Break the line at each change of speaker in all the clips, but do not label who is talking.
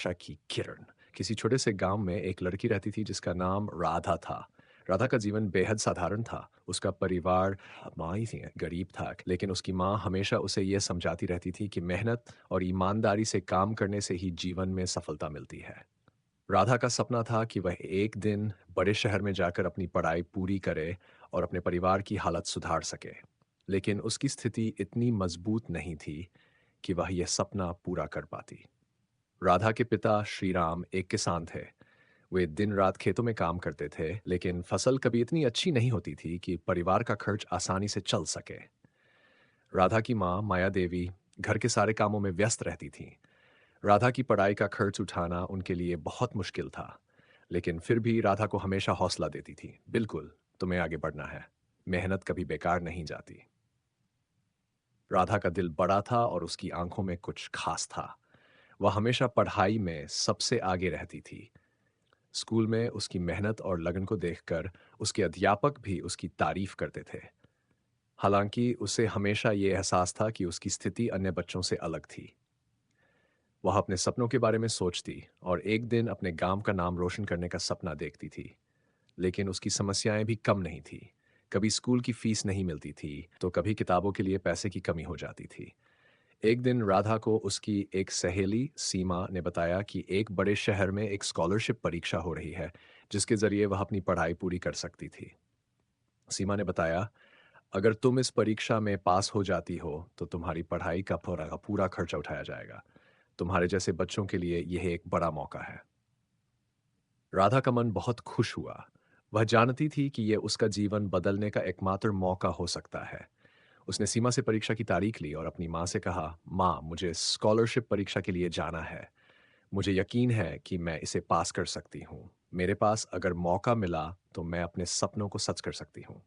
आशा की किरण। किसी छोटे से गांव में एक लड़की रहती थी जिसका नाम राधा था। राधा का जीवन बेहद साधारण था। उसका परिवार माँ ही थी, गरीब था, लेकिन उसकी माँ हमेशा उसे यह समझाती रहती थी कि मेहनत और ईमानदारी से काम करने से ही जीवन में सफलता मिलती है। राधा का सपना था कि वह एक दिन बड़े शहर में जाकर अपनी पढ़ाई पूरी करे और अपने परिवार की हालत सुधार सके। लेकिन उसकी स्थिति इतनी मजबूत नहीं थी कि वह यह सपना पूरा कर पाती। राधा के पिता श्रीराम एक किसान थे। वे दिन रात खेतों में काम करते थे, लेकिन फसल कभी इतनी अच्छी नहीं होती थी कि परिवार का खर्च आसानी से चल सके। राधा की माँ माया देवी घर के सारे कामों में व्यस्त रहती थीं। राधा की पढ़ाई का खर्च उठाना उनके लिए बहुत मुश्किल था, लेकिन फिर भी राधा को हमेशा हौसला देती थी। बिल्कुल, तुम्हें आगे बढ़ना है। मेहनत कभी बेकार नहीं जाती। राधा का दिल बड़ा था और उसकी आंखों में कुछ खास था। वह हमेशा पढ़ाई में सबसे आगे रहती थी। स्कूल में उसकी मेहनत और लगन को देखकर उसके अध्यापक भी उसकी तारीफ करते थे। हालांकि उसे हमेशा ये एहसास था कि उसकी स्थिति अन्य बच्चों से अलग थी। वह अपने सपनों के बारे में सोचती और एक दिन अपने गांव का नाम रोशन करने का सपना देखती थी। लेकिन उसकी समस्याएं भी कम नहीं थी। कभी स्कूल की फीस नहीं मिलती थी, तो कभी किताबों के लिए पैसे की कमी हो जाती थी। एक दिन राधा को उसकी एक सहेली सीमा ने बताया कि एक बड़े शहर में एक स्कॉलरशिप परीक्षा हो रही है, जिसके जरिए वह अपनी पढ़ाई पूरी कर सकती थी। सीमा ने बताया, अगर तुम इस परीक्षा में पास हो जाती हो तो तुम्हारी पढ़ाई का पूरा पूरा खर्चा उठाया जाएगा। तुम्हारे जैसे बच्चों के लिए यह एक बड़ा मौका है। राधा का मन बहुत खुश हुआ। वह जानती थी कि यह उसका जीवन बदलने का एकमात्र मौका हो सकता है। उसने सीमा से परीक्षा की तारीख ली और अपनी माँ से कहा, माँ, मुझे स्कॉलरशिप परीक्षा के लिए जाना है। मुझे यकीन है कि मैं इसे पास कर सकती हूँ। मेरे पास अगर मौका मिला तो मैं अपने सपनों को सच कर सकती हूँ।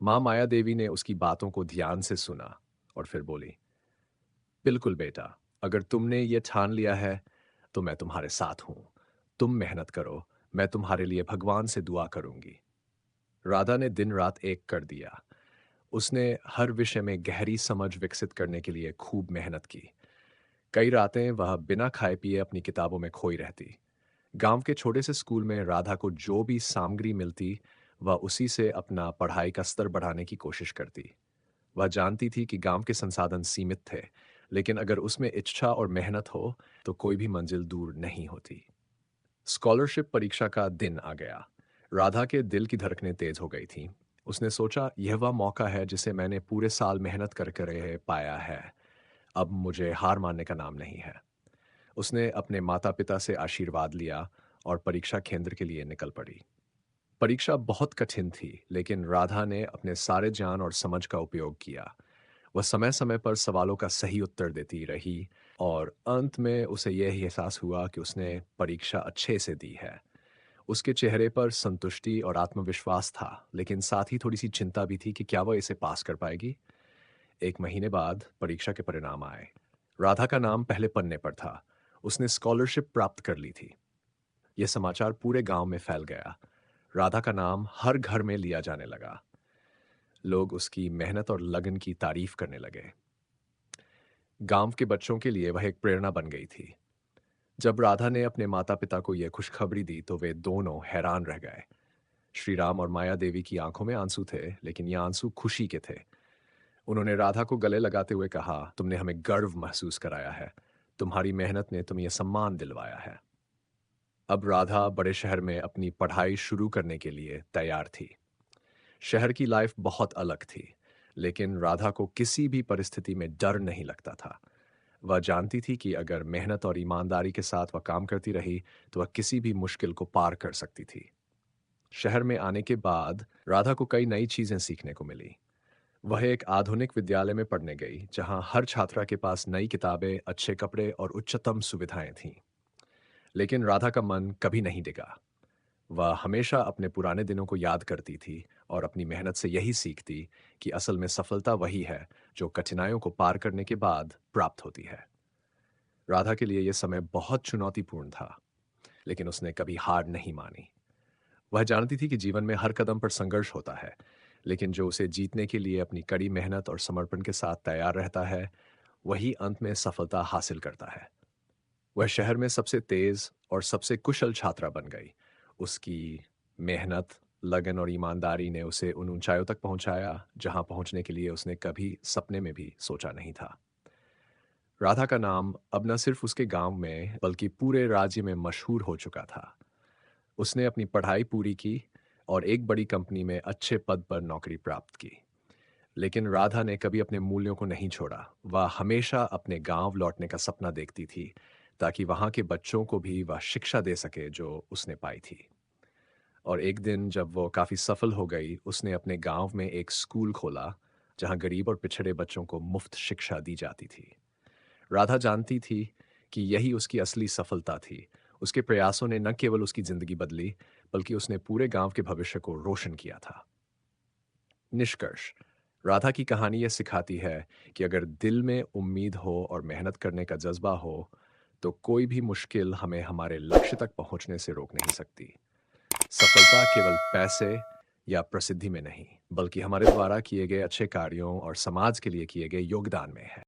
माँ माया देवी ने उसकी बातों को ध्यान से सुना और फिर बोली, बिल्कुल बेटा, अगर तुमने ये ठान लिया है तो मैं तुम्हारे साथ हूँ। तुम मेहनत करो, मैं तुम्हारे लिए भगवान से दुआ करूंगी। राधा ने दिन रात एक कर दिया। उसने हर विषय में गहरी समझ विकसित करने के लिए खूब मेहनत की। कई रातें वह बिना खाए पिए अपनी किताबों में खोई रहती। गांव के छोटे से स्कूल में राधा को जो भी सामग्री मिलती, वह उसी से अपना पढ़ाई का स्तर बढ़ाने की कोशिश करती। वह जानती थी कि गांव के संसाधन सीमित थे, लेकिन अगर उसमें इच्छा और मेहनत हो तो कोई भी मंजिल दूर नहीं होती। स्कॉलरशिप परीक्षा का दिन आ गया। राधा के दिल की धड़कनें तेज हो गई थीं। उसने सोचा, यह वह मौका है जिसे मैंने पूरे साल मेहनत कर कर पाया है। अब मुझे हार मानने का नाम नहीं है। उसने अपने माता पिता से आशीर्वाद लिया और परीक्षा केंद्र के लिए निकल पड़ी। परीक्षा बहुत कठिन थी, लेकिन राधा ने अपने सारे ज्ञान और समझ का उपयोग किया। वह समय समय पर सवालों का सही उत्तर देती रही और अंत में उसे यह एहसास हुआ कि उसने परीक्षा अच्छे से दी है। उसके चेहरे पर संतुष्टि और आत्मविश्वास था, लेकिन साथ ही थोड़ी सी चिंता भी थी कि क्या वह इसे पास कर पाएगी। एक महीने बाद परीक्षा के परिणाम आए। राधा का नाम पहले पन्ने पर था। उसने स्कॉलरशिप प्राप्त कर ली थी। यह समाचार पूरे गांव में फैल गया। राधा का नाम हर घर में लिया जाने लगा। लोग उसकी मेहनत और लगन की तारीफ करने लगे। गांव के बच्चों के लिए वह एक प्रेरणा बन गई थी। जब राधा ने अपने माता पिता को यह खुशखबरी दी तो वे दोनों हैरान रह गए। श्री राम और माया देवी की आंखों में आंसू थे, लेकिन ये आंसू खुशी के थे। उन्होंने राधा को गले लगाते हुए कहा, तुमने हमें गर्व महसूस कराया है। तुम्हारी मेहनत ने तुम्हें यह सम्मान दिलवाया है। अब राधा बड़े शहर में अपनी पढ़ाई शुरू करने के लिए तैयार थी। शहर की लाइफ बहुत अलग थी, लेकिन राधा को किसी भी परिस्थिति में डर नहीं लगता था। वह जानती थी कि अगर मेहनत और ईमानदारी के साथ वह काम करती रही तो वह किसी भी मुश्किल को पार कर सकती थी। शहर में आने के बाद राधा को कई नई चीजें सीखने को मिली। वह एक आधुनिक विद्यालय में पढ़ने गई, जहां हर छात्रा के पास नई किताबें, अच्छे कपड़े और उच्चतम सुविधाएं थीं। लेकिन राधा का मन कभी नहीं डिगा। वह हमेशा अपने पुराने दिनों को याद करती थी और अपनी मेहनत से यही सीखती कि असल में सफलता वही है जो कठिनाइयों को पार करने के बाद प्राप्त होती है। राधा के लिए यह समय बहुत चुनौतीपूर्ण था, लेकिन उसने कभी हार नहीं मानी। वह जानती थी कि जीवन में हर कदम पर संघर्ष होता है, लेकिन जो उसे जीतने के लिए अपनी कड़ी मेहनत और समर्पण के साथ तैयार रहता है, वही अंत में सफलता हासिल करता है। वह शहर में सबसे तेज़ और सबसे कुशल छात्रा बन गई। उसकी मेहनत, लगन और ईमानदारी ने उसे उन ऊँचाइयों तक पहुँचाया, जहाँ पहुँचने के लिए उसने कभी सपने में भी सोचा नहीं था। राधा का नाम अब न सिर्फ़ उसके गाँव में, बल्कि पूरे राज्य में मशहूर हो चुका था। उसने अपनी पढ़ाई पूरी की और एक बड़ी कंपनी में अच्छे पद पर नौकरी प्राप्त की। लेकिन राधा ने कभी अपने मूल्यों को नहीं छोड़ा। वह हमेशा अपने गांव लौटने का सपना देखती थी, ताकि वहां के बच्चों को भी वह शिक्षा दे सके जो उसने पाई थी। और एक दिन जब वो काफ़ी सफल हो गई, उसने अपने गांव में एक स्कूल खोला, जहां गरीब और पिछड़े बच्चों को मुफ्त शिक्षा दी जाती थी। राधा जानती थी कि यही उसकी असली सफलता थी। उसके प्रयासों ने न केवल उसकी ज़िंदगी बदली, बल्कि उसने पूरे गांव के भविष्य को रोशन किया था। निष्कर्ष, राधा की कहानी यह सिखाती है कि अगर दिल में उम्मीद हो और मेहनत करने का जज़्बा हो, तो कोई भी मुश्किल हमें हमारे लक्ष्य तक पहुंचने से रोक नहीं सकती। सफलता केवल पैसे या प्रसिद्धि में नहीं, बल्कि हमारे द्वारा किए गए अच्छे कार्यों और समाज के लिए किए गए योगदान में है।